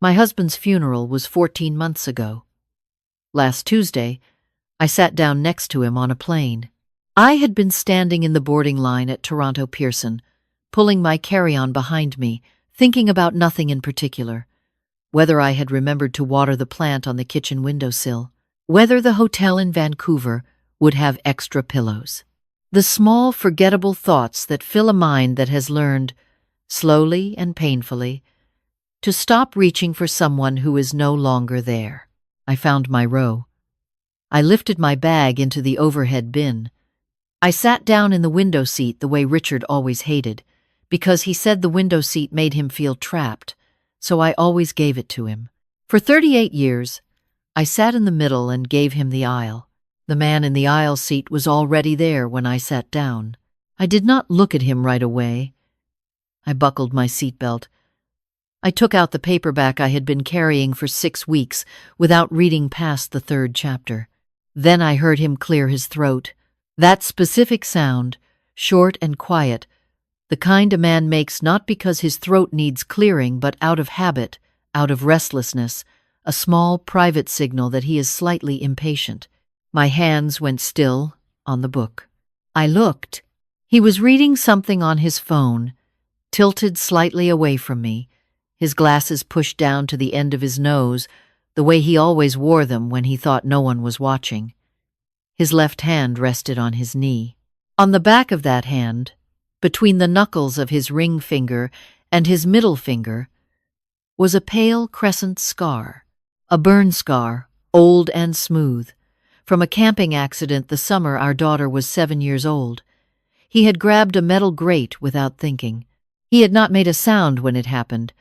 My husband's funeral was 14 months ago. Last Tuesday, I sat down next to him on a plane. I had been standing in the boarding line at Toronto Pearson, pulling my carry-on behind me, thinking about nothing in particular. Whether I had remembered to water the plant on the kitchen windowsill, whether the hotel in Vancouver would have extra pillows. The small, forgettable thoughts that fill a mind that has learned, slowly and painfully, to stop reaching for someone who is no longer there. I found my row. I lifted my bag into the overhead bin. I sat down in the window seat the way Richard always hated, because he said the window seat made him feel trapped, so I always gave it to him. For 38 years, I sat in the middle and gave him the aisle. The man in the aisle seat was already there when I sat down. I did not look at him right away. I buckled my seatbelt. I took out the paperback I had been carrying for 6 weeks without reading past the 3rd chapter. Then I heard him clear his throat. That specific sound, short and quiet, the kind a man makes not because his throat needs clearing but out of habit, out of restlessness, a small private signal that he is slightly impatient. My hands went still on the book. I looked. He was reading something on his phone, tilted slightly away from me, his glasses pushed down to the end of his nose, the way he always wore them when he thought no one was watching. His left hand rested on his knee. On the back of that hand, between the knuckles of his ring finger and his middle finger, was a pale crescent scar, a burn scar, old and smooth, from a camping accident the summer our daughter was 7 years old. He had grabbed a metal grate without thinking. He had not made a sound when it happened,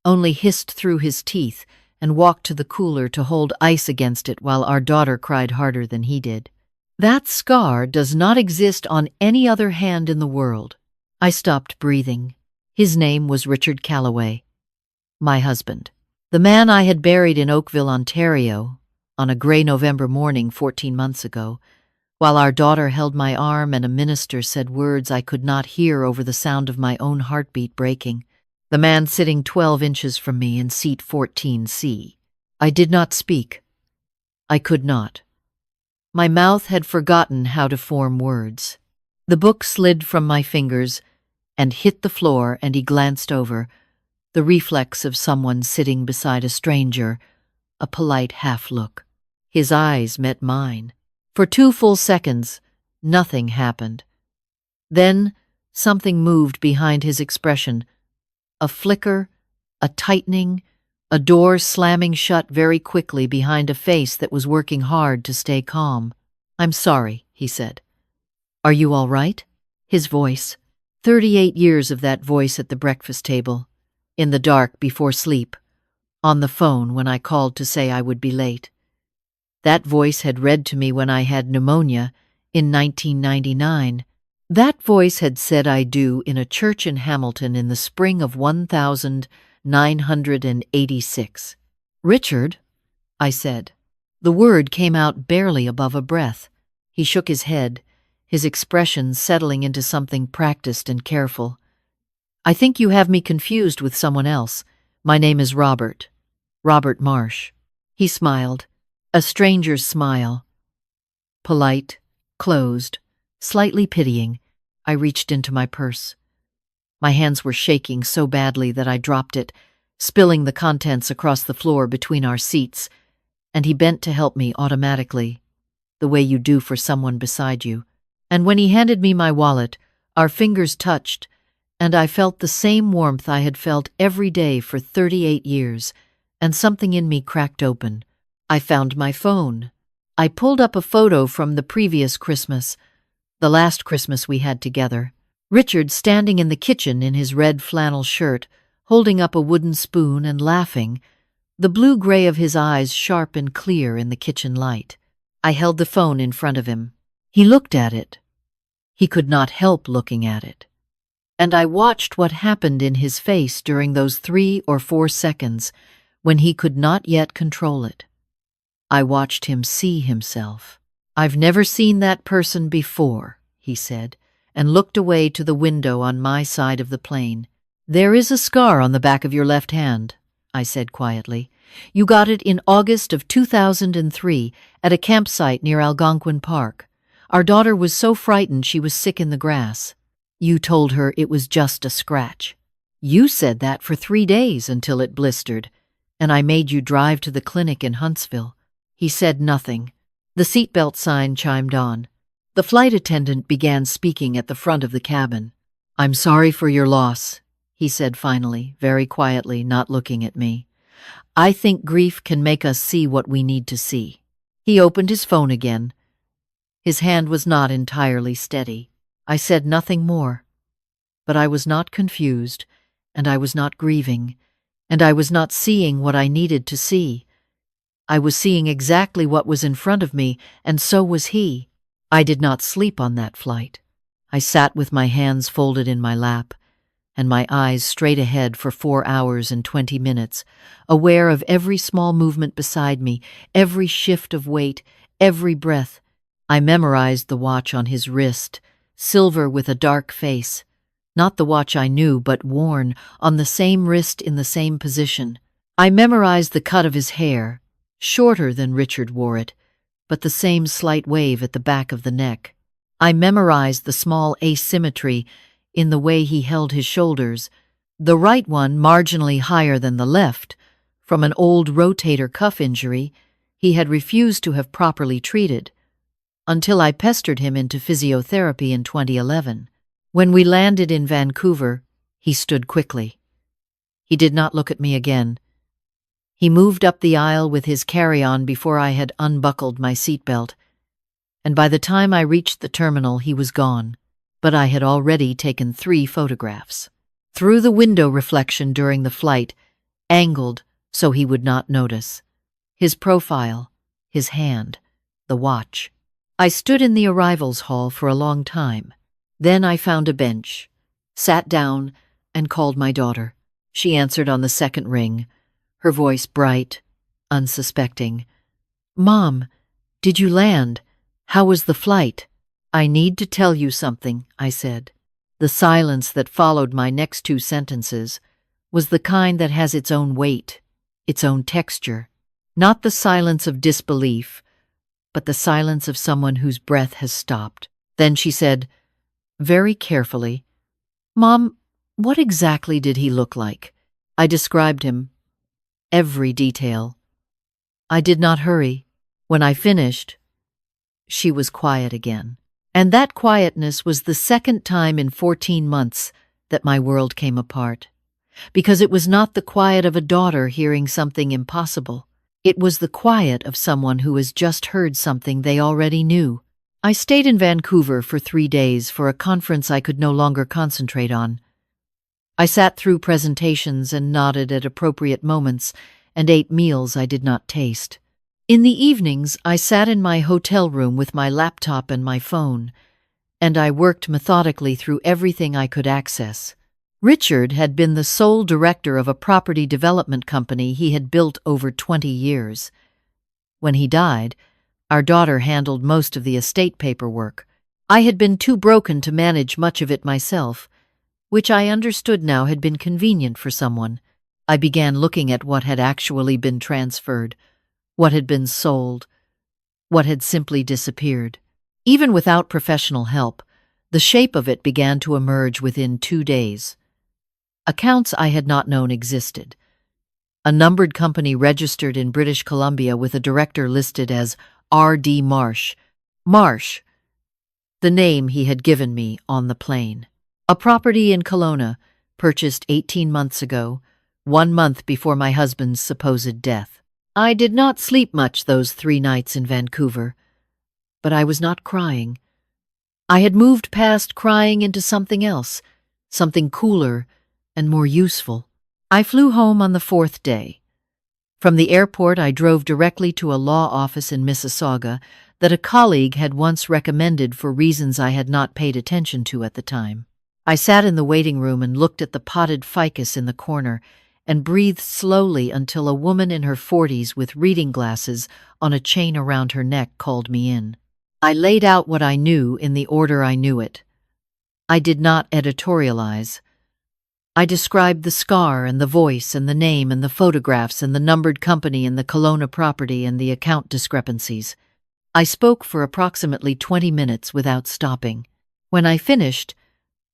only hissed through his teeth and walked to the cooler to hold ice against it while our daughter cried harder than he did. That scar does not exist on any other hand in the world. I stopped breathing. His name was Richard Calloway, my husband. The man I had buried in Oakville, Ontario, on a gray November morning 14 months ago, while our daughter held my arm and a minister said words I could not hear over the sound of my own heartbeat breaking. The man sitting 12 inches from me in seat 14C. I did not speak. I could not. My mouth had forgotten how to form words. The book slid from my fingers and hit the floor, and he glanced over, the reflex of someone sitting beside a stranger, a polite half-look. His eyes met mine. For 2 full seconds, nothing happened. Then something moved behind his expression. A flicker, a tightening, a door slamming shut very quickly behind a face that was working hard to stay calm. "I'm sorry," he said. "Are you all right?" His voice. 38 years of that voice at the breakfast table, in the dark before sleep, on the phone when I called to say I would be late. That voice had read to me when I had pneumonia in 1999. That voice had said I do in a church in Hamilton in the spring of 1986. "Richard," I said. The word came out barely above a breath. He shook his head, his expression settling into something practiced and careful. "I think you have me confused with someone else. My name is Robert Marsh." He smiled, a stranger's smile. Polite, closed, slightly pitying. I reached into my purse. My hands were shaking so badly that I dropped it, spilling the contents across the floor between our seats, and he bent to help me automatically, the way you do for someone beside you. And when he handed me my wallet, our fingers touched, and I felt the same warmth I had felt every day for 38 years, and something in me cracked open. I found my phone. I pulled up a photo from the previous Christmas, the last Christmas we had together. Richard standing in the kitchen in his red flannel shirt, holding up a wooden spoon and laughing, the blue-gray of his eyes sharp and clear in the kitchen light. I held the phone in front of him. He looked at it. He could not help looking at it. And I watched what happened in his face during those 3 or 4 seconds when he could not yet control it. I watched him see himself. "I've never seen that person before," he said, and looked away to the window on my side of the plane. "There is a scar on the back of your left hand. I said quietly. You got it in August of 2003 at a campsite near Algonquin Park. Our daughter was so frightened she was sick in the grass. You told her it was just a scratch. You said that for 3 days until it blistered, and I made you drive to the clinic in Huntsville. He said nothing. The seatbelt sign chimed on. The flight attendant began speaking at the front of the cabin. I'm sorry for your loss, he said finally, very quietly, not looking at me. I think grief can make us see what we need to see. He opened his phone again. His hand was not entirely steady. I said nothing more. But I was not confused, and I was not grieving, and I was not seeing what I needed to see. I was seeing exactly what was in front of me, and so was he. I did not sleep on that flight. I sat with my hands folded in my lap, and my eyes straight ahead for 4 hours and 20 minutes, aware of every small movement beside me, every shift of weight, every breath. I memorized the watch on his wrist, silver with a dark face. Not the watch I knew, but worn, on the same wrist in the same position. I memorized the cut of his hair, shorter than Richard wore it, but the same slight wave at the back of the neck. I memorized the small asymmetry in the way he held his shoulders, the right one marginally higher than the left, from an old rotator cuff injury he had refused to have properly treated, until I pestered him into physiotherapy in 2011. When we landed in Vancouver, he stood quickly. He did not look at me again. He moved up the aisle with his carry-on before I had unbuckled my seatbelt, and by the time I reached the terminal he was gone. But I had already taken 3 photographs. Through the window reflection during the flight, angled so he would not notice. His profile, his hand, the watch. I stood in the arrivals hall for a long time. Then I found a bench, sat down, and called my daughter. She answered on the second ring, her voice bright, unsuspecting. Mom, did you land? How was the flight? I need to tell you something, I said. The silence that followed my next 2 sentences was the kind that has its own weight, its own texture. Not the silence of disbelief, but the silence of someone whose breath has stopped. Then she said, very carefully, Mom, what exactly did he look like? I described him. Every detail. I did not hurry. When I finished, she was quiet again. And that quietness was the second time in 14 months that my world came apart. Because it was not the quiet of a daughter hearing something impossible. It was the quiet of someone who has just heard something they already knew. I stayed in Vancouver for 3 days for a conference I could no longer concentrate on. I sat through presentations and nodded at appropriate moments and ate meals I did not taste. In the evenings, I sat in my hotel room with my laptop and my phone, and I worked methodically through everything I could access. Richard had been the sole director of a property development company he had built over 20 years. When he died, our daughter handled most of the estate paperwork. I had been too broken to manage much of it myself, which I understood now had been convenient for someone. I began looking at what had actually been transferred, what had been sold, what had simply disappeared. Even without professional help, the shape of it began to emerge within 2 days. Accounts I had not known existed. A numbered company registered in British Columbia with a director listed as R.D. Marsh. Marsh, the name he had given me on the plane. A property in Kelowna, purchased 18 months ago, 1 month before my husband's supposed death. I did not sleep much those 3 nights in Vancouver, but I was not crying. I had moved past crying into something else, something cooler and more useful. I flew home on the 4th day. From the airport, I drove directly to a law office in Mississauga that a colleague had once recommended for reasons I had not paid attention to at the time. I sat in the waiting room and looked at the potted ficus in the corner and breathed slowly until a woman in her 40s with reading glasses on a chain around her neck called me in. I laid out what I knew in the order I knew it. I did not editorialize. I described the scar and the voice and the name and the photographs and the numbered company and the Kelowna property and the account discrepancies. I spoke for approximately 20 minutes without stopping. When I finished,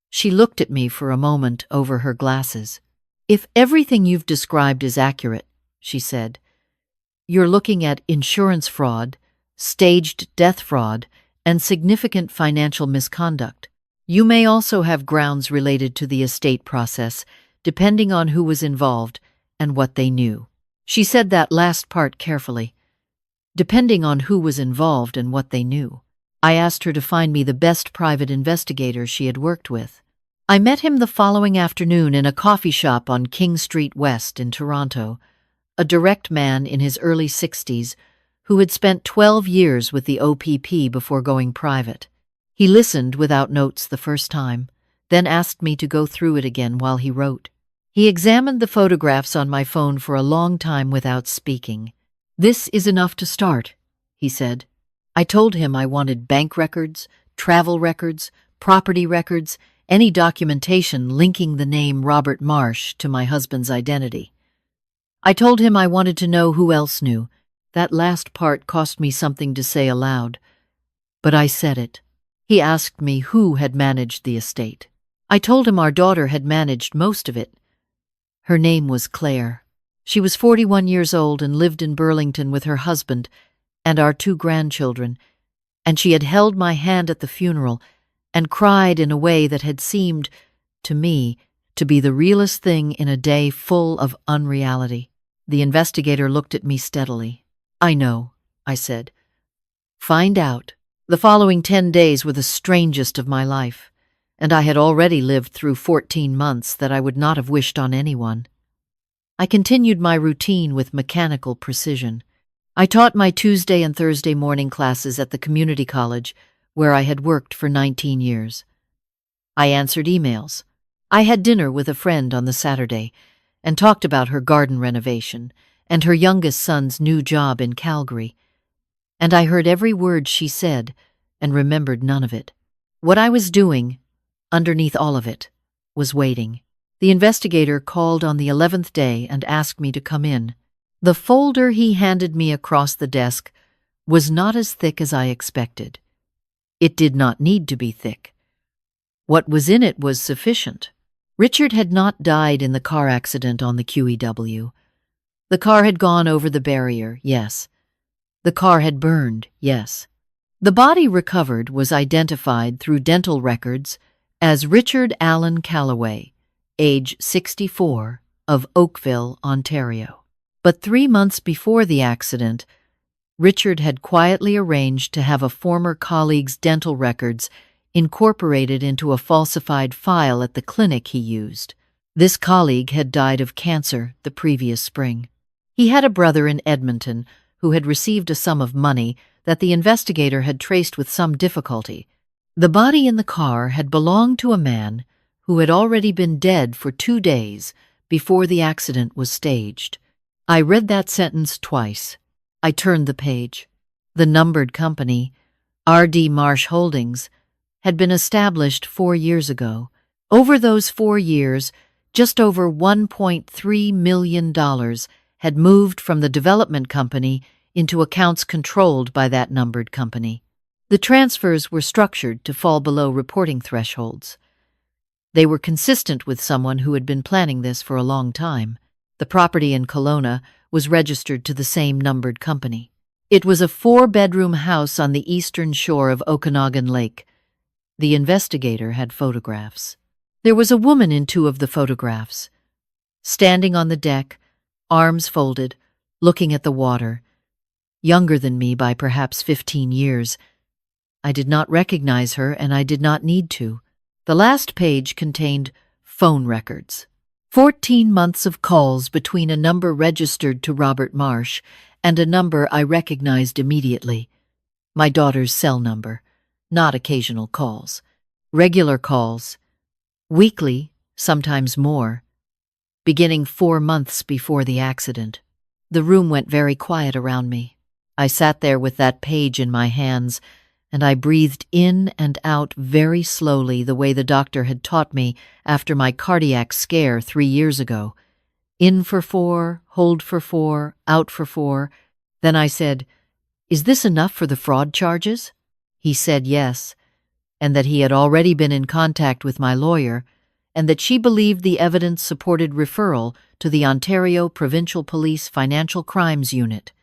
she looked at me for a moment over her glasses. "If everything you've described is accurate," she said, "you're looking at insurance fraud, staged death fraud, and significant financial misconduct. You may also have grounds related to the estate process, depending on who was involved and what they knew." She said that last part carefully. Depending on who was involved and what they knew. I asked her to find me the best private investigator she had worked with. I met him the following afternoon in a coffee shop on King Street West in Toronto, a direct man in his early 60s who had spent 12 years with the OPP before going private. He listened without notes the first time, then asked me to go through it again while he wrote. He examined the photographs on my phone for a long time without speaking. "This is enough to start," he said. I told him I wanted bank records, travel records, property records, any documentation linking the name Robert Marsh to my husband's identity. I told him I wanted to know who else knew. That last part cost me something to say aloud, but I said it. He asked me who had managed the estate. I told him our daughter had managed most of it. Her name was Claire. She was 41 years old and lived in Burlington with her husband and our 2 grandchildren, and she had held my hand at the funeral and cried in a way that had seemed, to me, to be the realest thing in a day full of unreality. The investigator looked at me steadily. "I know," I said. "Find out." The following 10 days were the strangest of my life, and I had already lived through 14 months that I would not have wished on anyone. I continued my routine with mechanical precision. I taught my Tuesday and Thursday morning classes at the community college, where I had worked for 19 years. I answered emails. I had dinner with a friend on the Saturday and talked about her garden renovation and her youngest son's new job in Calgary. And I heard every word she said and remembered none of it. What I was doing, underneath all of it, was waiting. The investigator called on the 11th day and asked me to come in. The folder he handed me across the desk was not as thick as I expected. It did not need to be thick. What was in it was sufficient. Richard had not died in the car accident on the QEW. The car had gone over the barrier, yes. The car had burned, yes. The body recovered was identified through dental records as Richard Allen Calloway, age 64, of Oakville, Ontario. But 3 months before the accident, Richard had quietly arranged to have a former colleague's dental records incorporated into a falsified file at the clinic he used. This colleague had died of cancer the previous spring. He had a brother in Edmonton who had received a sum of money that the investigator had traced with some difficulty. The body in the car had belonged to a man who had already been dead for 2 days before the accident was staged. I read that sentence twice. I turned the page. The numbered company, R.D. Marsh Holdings, had been established 4 years ago. Over those 4 years, just over $1.3 million had moved from the development company into accounts controlled by that numbered company. The transfers were structured to fall below reporting thresholds. They were consistent with someone who had been planning this for a long time. The property in Kelowna was registered to the same numbered company. It was a 4-bedroom house on the eastern shore of Okanagan Lake. The investigator had photographs. There was a woman in 2 of the photographs, standing on the deck, arms folded, looking at the water, younger than me by perhaps 15 years. I did not recognize her, and I did not need to. The last page contained phone records. 14 months of calls between a number registered to Robert Marsh and a number I recognized immediately. My daughter's cell number, not occasional calls. Regular calls, weekly, sometimes more, beginning 4 months before the accident. The room went very quiet around me. I sat there with that page in my hands, and I breathed in and out very slowly the way the doctor had taught me after my cardiac scare 3 years ago. In for 4, hold for 4, out for 4. Then I said, "Is this enough for the fraud charges?" He said yes, and that he had already been in contact with my lawyer, and that she believed the evidence supported referral to the Ontario Provincial Police Financial Crimes Unit.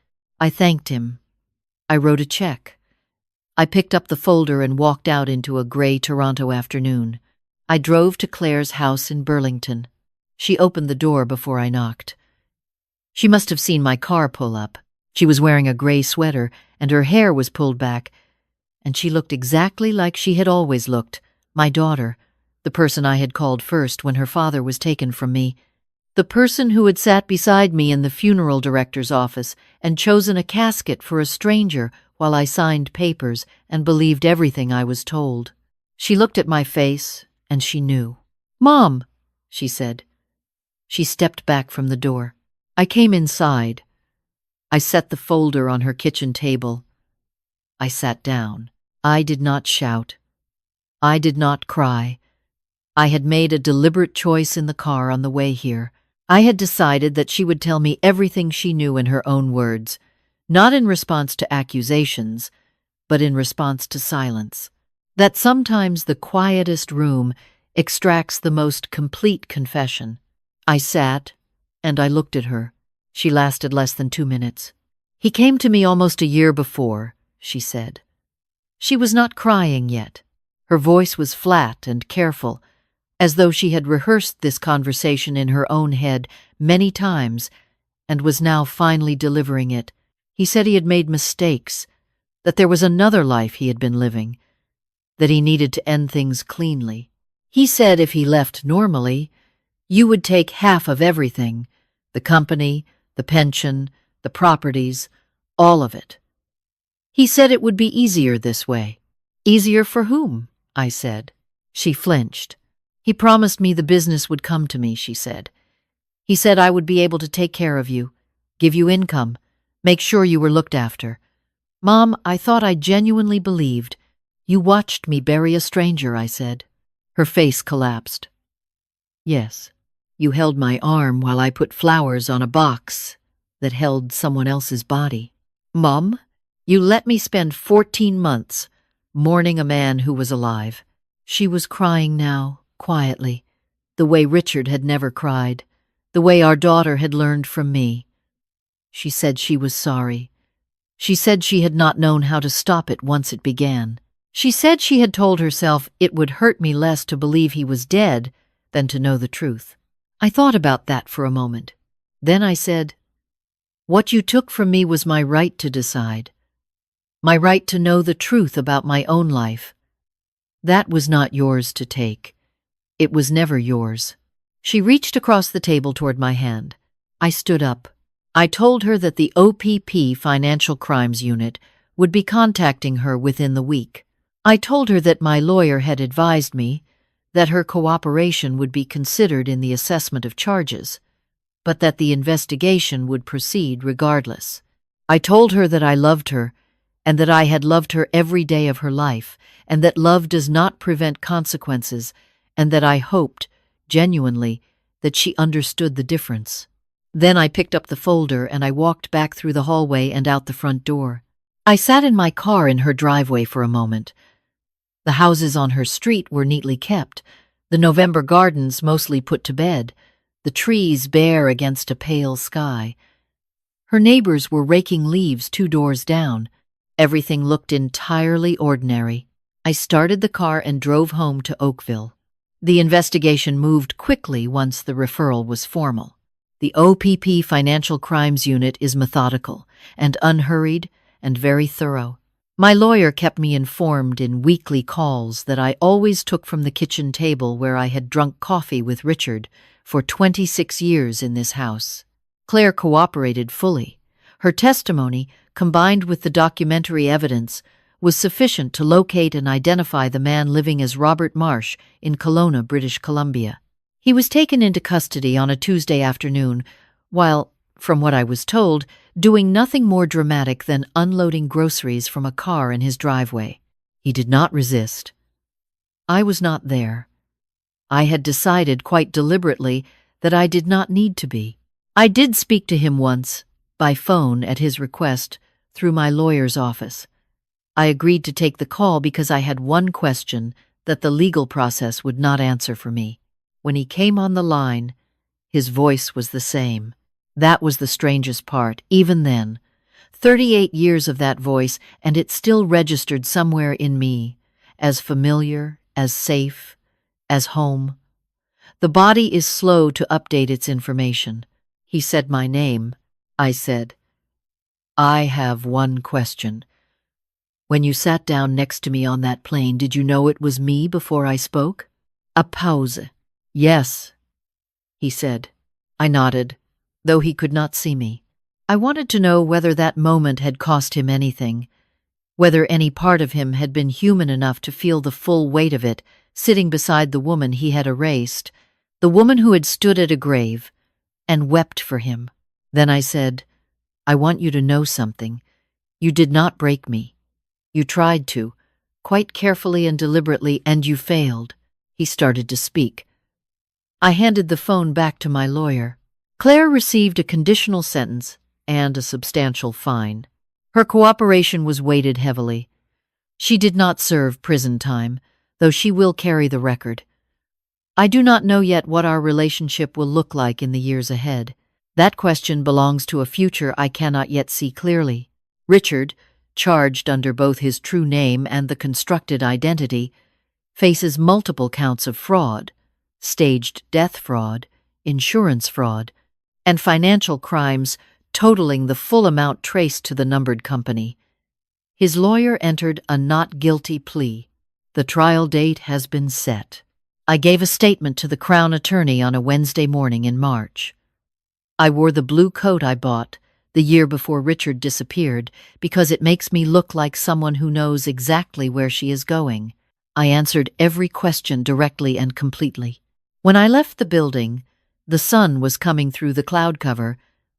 I thanked him. I wrote a check. I picked up the folder and walked out into a gray Toronto afternoon. I drove to Claire's house in Burlington. She opened the door before I knocked. She must have seen my car pull up. She was wearing a gray sweater, and her hair was pulled back, and she looked exactly like she had always looked, my daughter, the person I had called first when her father was taken from me, the person who had sat beside me in the funeral director's office and chosen a casket for a stranger while I signed papers and believed everything I was told. She looked at my face, and she knew. "Mom," she said. She stepped back from the door. I came inside. I set the folder on her kitchen table. I sat down. I did not shout. I did not cry. I had made a deliberate choice in the car on the way here. I had decided that she would tell me everything she knew in her own words, not in response to accusations, but in response to silence. That sometimes the quietest room extracts the most complete confession. I sat, and I looked at her. She lasted less than 2 minutes. "He came to me almost a year before," she said. She was not crying yet. Her voice was flat and careful, as though she had rehearsed this conversation in her own head many times and was now finally delivering it. He said he had made mistakes, that there was another life he had been living, that he needed to end things cleanly. He said if he left normally, you would take half of everything, the company, the pension, the properties, all of it. He said it would be easier this way. "Easier for whom?" I said. She flinched. "He promised me the business would come to me," she said. "He said I would be able to take care of you, give you income, make sure you were looked after. Mom, I thought I genuinely believed. You watched me bury a stranger," I said. Her face collapsed. "Yes. You held my arm while I put flowers on a box that held someone else's body. Mom, you let me spend 14 months mourning a man who was alive." She was crying now, quietly, the way Richard had never cried, the way our daughter had learned from me. She said she was sorry. She said she had not known how to stop it once it began. She said she had told herself it would hurt me less to believe he was dead than to know the truth. I thought about that for a moment. Then I said, "What you took from me was my right to decide, my right to know the truth about my own life. That was not yours to take. It was never yours." She reached across the table toward my hand. I stood up. I told her that the OPP Financial Crimes Unit would be contacting her within the week. I told her that my lawyer had advised me that her cooperation would be considered in the assessment of charges, but that the investigation would proceed regardless. I told her that I loved her, and that I had loved her every day of her life, and that love does not prevent consequences, and that I hoped, genuinely, that she understood the difference. Then I picked up the folder and I walked back through the hallway and out the front door. I sat in my car in her driveway for a moment. The houses on her street were neatly kept, the November gardens mostly put to bed, the trees bare against a pale sky. Her neighbors were raking leaves 2 doors down. Everything looked entirely ordinary. I started the car and drove home to Oakville. The investigation moved quickly once the referral was formal. The OPP Financial Crimes Unit is methodical and unhurried and very thorough. My lawyer kept me informed in weekly calls that I always took from the kitchen table where I had drunk coffee with Richard for 26 years in this house. Claire cooperated fully. Her testimony, combined with the documentary evidence, was sufficient to locate and identify the man living as Robert Marsh in Kelowna, British Columbia. He was taken into custody on a Tuesday afternoon while, from what I was told, doing nothing more dramatic than unloading groceries from a car in his driveway. He did not resist. I was not there. I had decided quite deliberately that I did not need to be. I did speak to him once, by phone at his request, through my lawyer's office. I agreed to take the call because I had one question that the legal process would not answer for me. When he came on the line, his voice was the same. That was the strangest part, even then. 38 years of that voice, and it still registered somewhere in me, as familiar, as safe, as home. The body is slow to update its information. He said my name. I said, "I have one question. When you sat down next to me on that plane, did you know it was me before I spoke?" A pause. "Yes," he said. I nodded, though he could not see me. I wanted to know whether that moment had cost him anything, whether any part of him had been human enough to feel the full weight of it, sitting beside the woman he had erased, the woman who had stood at a grave and wept for him. Then I said, "I want you to know something. You did not break me. You tried to, quite carefully and deliberately, and you failed." He started to speak. I handed the phone back to my lawyer. Claire received a conditional sentence and a substantial fine. Her cooperation was weighted heavily. She did not serve prison time, though she will carry the record. I do not know yet what our relationship will look like in the years ahead. That question belongs to a future I cannot yet see clearly. Richard, charged under both his true name and the constructed identity, faces multiple counts of fraud, staged death fraud, insurance fraud, and financial crimes totaling the full amount traced to the numbered company. His lawyer entered a not guilty plea. The trial date has been set. I gave a statement to the Crown Attorney on a Wednesday morning in March. I wore the blue coat I bought the year before Richard disappeared because it makes me look like someone who knows exactly where she is going. I answered every question directly and completely. When I left the building, the sun was coming through the cloud cover,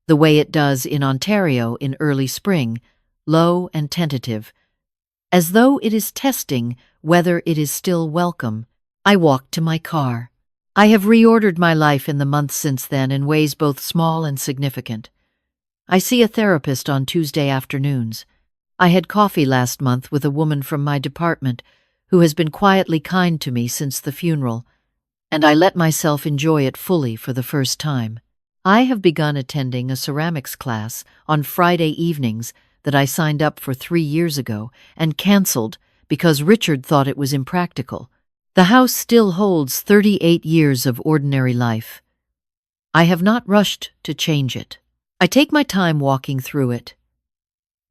the way it does in Ontario in early spring, low and tentative, as though it is testing whether it is still welcome. I walked to my car. I have reordered my life in the months since then in ways both small and significant. I see a therapist on Tuesday afternoons. I had coffee last month with a woman from my department who has been quietly kind to me since the funeral, and I let myself enjoy it fully for the first time. I have begun attending a ceramics class on Friday evenings that I signed up for 3 years ago and canceled because Richard thought it was impractical. The house still holds 38 years of ordinary life. I have not rushed to change it. I take my time walking through it,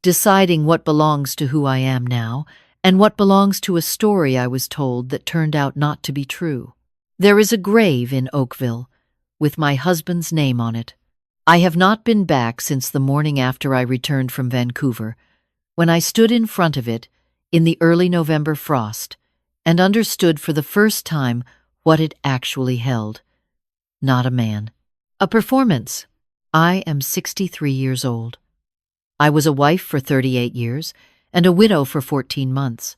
deciding what belongs to who I am now and what belongs to a story I was told that turned out not to be true. There is a grave in Oakville with my husband's name on it. I have not been back since the morning after I returned from Vancouver, when I stood in front of it in the early November frost and understood for the first time what it actually held. Not a man. A performance. I am 63 years old. I was a wife for 38 years and a widow for 14 months.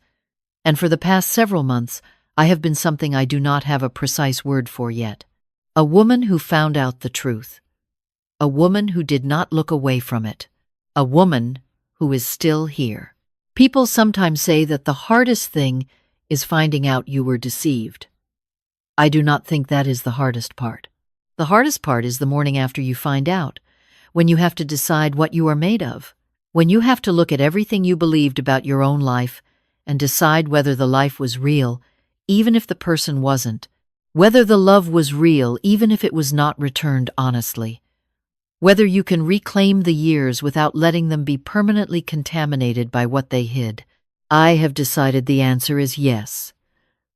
And for the past several months, I have been something I do not have a precise word for yet. A woman who found out the truth. A woman who did not look away from it. A woman who is still here. People sometimes say that the hardest thing is finding out you were deceived. I do not think that is the hardest part. The hardest part is the morning after you find out, when you have to decide what you are made of, when you have to look at everything you believed about your own life and decide whether the life was real, even if the person wasn't, whether the love was real even if it was not returned honestly, whether you can reclaim the years without letting them be permanently contaminated by what they hid. I have decided the answer is yes.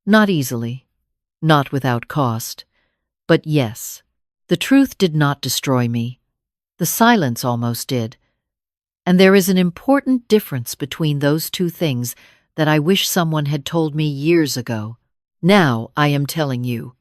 Not easily, not without cost, but yes. The truth did not destroy me. The silence almost did. And there is an important difference between those two things that I wish someone had told me years ago. Now I am telling you.